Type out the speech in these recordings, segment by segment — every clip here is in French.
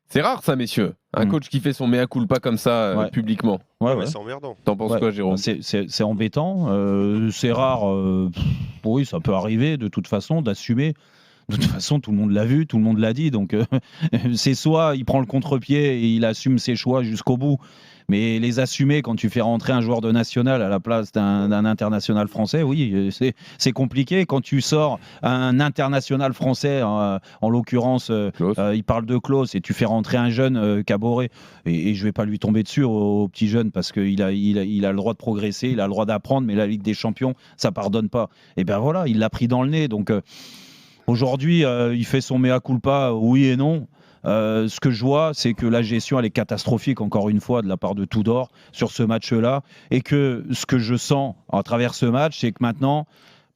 C'est rare ça, messieurs. Un coach qui fait son mea culpa comme ça publiquement. Ouais. C'est emmerdant. T'en penses quoi, Jérôme? C'est embêtant. C'est rare. Oui, ça peut arriver de toute façon d'assumer. De toute façon, tout le monde l'a vu, tout le monde l'a dit. Donc, c'est soit il prend le contre-pied et il assume ses choix jusqu'au bout. Mais les assumer quand tu fais rentrer un joueur de national à la place d'un international français, oui, c'est compliqué. Quand tu sors un international français, en l'occurrence, il parle de Klose, et tu fais rentrer un jeune Caboret, et je ne vais pas lui tomber dessus au petit jeune, parce qu'il a le droit de progresser, il a le droit d'apprendre, mais la Ligue des Champions, ça ne pardonne pas. Et bien voilà, il l'a pris dans le nez. Donc aujourd'hui, il fait son mea culpa, oui et non. Ce que je vois, c'est que la gestion elle est catastrophique encore une fois de la part de Tudor sur ce match-là, et que ce que je sens à travers ce match, c'est que maintenant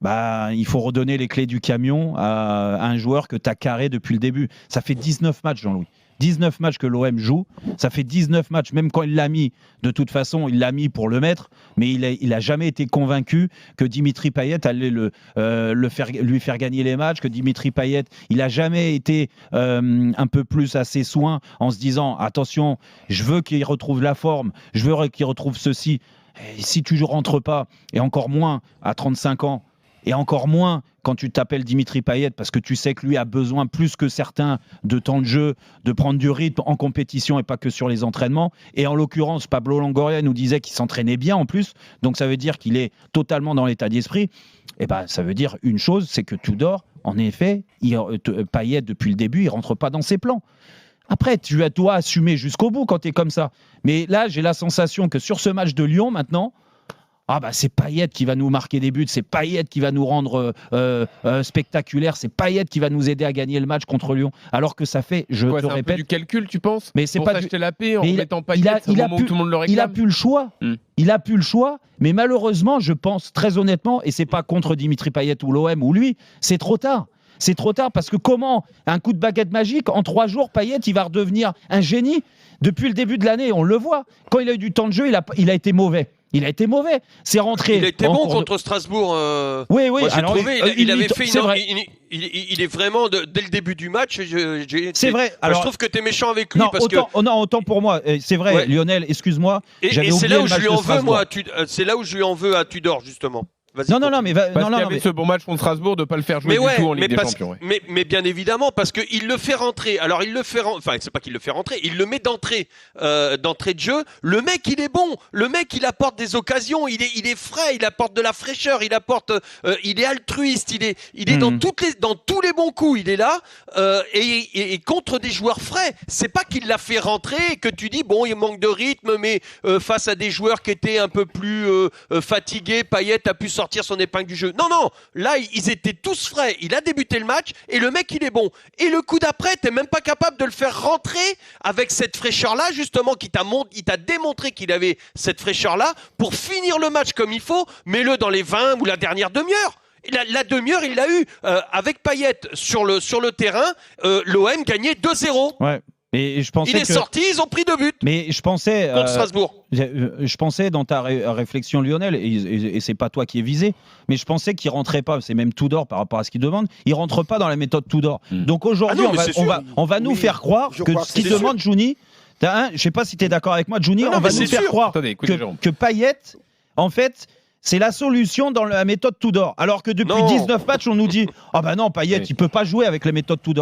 il faut redonner les clés du camion à un joueur que tu as carré depuis le début. Ça fait 19 matchs, Jean-Louis. 19 matchs que l'OM joue, ça fait 19 matchs, même quand il l'a mis, de toute façon, il l'a mis pour le mettre, mais il a jamais été convaincu que Dimitri Payet allait lui faire gagner les matchs, que Dimitri Payet, il a jamais été un peu plus à ses soins en se disant, attention, je veux qu'il retrouve la forme, je veux qu'il retrouve ceci. Et si tu ne rentres pas, et encore moins à 35 ans, et encore moins quand tu t'appelles Dimitri Payet, parce que tu sais que lui a besoin plus que certains de temps de jeu, de prendre du rythme en compétition et pas que sur les entraînements. Et en l'occurrence, Pablo Longoria nous disait qu'il s'entraînait bien en plus, donc ça veut dire qu'il est totalement dans l'état d'esprit. Et ça veut dire une chose, c'est que Tudor, en effet, Payet depuis le début, il rentre pas dans ses plans. Après, tu dois assumer jusqu'au bout quand tu es comme ça. Mais là, j'ai la sensation que sur ce match de Lyon maintenant, c'est Payet qui va nous marquer des buts, c'est Payet qui va nous rendre spectaculaire, c'est Payet qui va nous aider à gagner le match contre Lyon. Alors que ça fait, je te répète... C'est un peu du calcul, tu penses? Mais c'est pour pas s'acheter la paix en mettant Payet au moment où tout le monde le réclame. Il a plus le choix. Il a plus le choix. Mais malheureusement, je pense très honnêtement, et c'est pas contre Dimitri Payet ou l'OM ou lui, c'est trop tard. C'est trop tard parce que comment un coup de baguette magique, en 3 jours, Payet, il va redevenir un génie. Depuis le début de l'année, on le voit. Quand il a eu du temps de jeu, il a été mauvais. Il a été mauvais. C'est rentré. Il a été bon contre Strasbourg. Oui. Moi, j'ai alors, trouvé. Il avait fait il est vraiment dès le début du match. C'est vrai. Alors, je trouve que tu es méchant avec lui autant pour moi. C'est vrai, ouais. Lionel. Excuse-moi. Et c'est là où je lui en veux, moi. C'est là où je lui en veux à Tudor, justement. Non, mais ce bon match contre Strasbourg de ne pas le faire jouer du tout en Ligue des Champions. Mais bien évidemment, parce qu'il le fait rentrer. Alors, c'est pas qu'il le fait rentrer, il le met d'entrée de jeu. Le mec, il est bon. Le mec, il apporte des occasions. Il est frais, il apporte de la fraîcheur, il est altruiste, il est dans tous les bons coups. Il est là, et contre des joueurs frais. C'est pas qu'il l'a fait rentrer et que tu dis, bon, il manque de rythme, mais face à des joueurs qui étaient un peu plus fatigués, Payet a pu sortir son épingle du jeu. Non, là, ils étaient tous frais. Il a débuté le match et le mec, il est bon. Et le coup d'après, t'es même pas capable de le faire rentrer avec cette fraîcheur-là, justement, il t'a démontré qu'il avait cette fraîcheur-là pour finir le match comme il faut. Mets-le dans les 20 ou la dernière demi-heure. La demi-heure, il l'a eu. Avec Payet sur le terrain, l'OM gagnait 2-0. Ouais. Et je pensais il est sorti, ils ont pris 2 buts. Mais je pensais contre Strasbourg. Je pensais dans ta réflexion, Lionel, et c'est pas toi qui es visé, mais je pensais qu'il rentrait pas. C'est même Tudor par rapport à ce qu'il demande. Il rentre pas dans la méthode Tudor. Donc aujourd'hui, on va nous faire croire que ce qu'il demande, Juni. Je sais pas si tu es d'accord avec moi, Juni. On va nous faire croire que Payet, en fait, c'est la solution dans la méthode Tudor. Alors que depuis 19 matchs, on nous dit non, Payet, il peut pas jouer avec la méthode Tudor.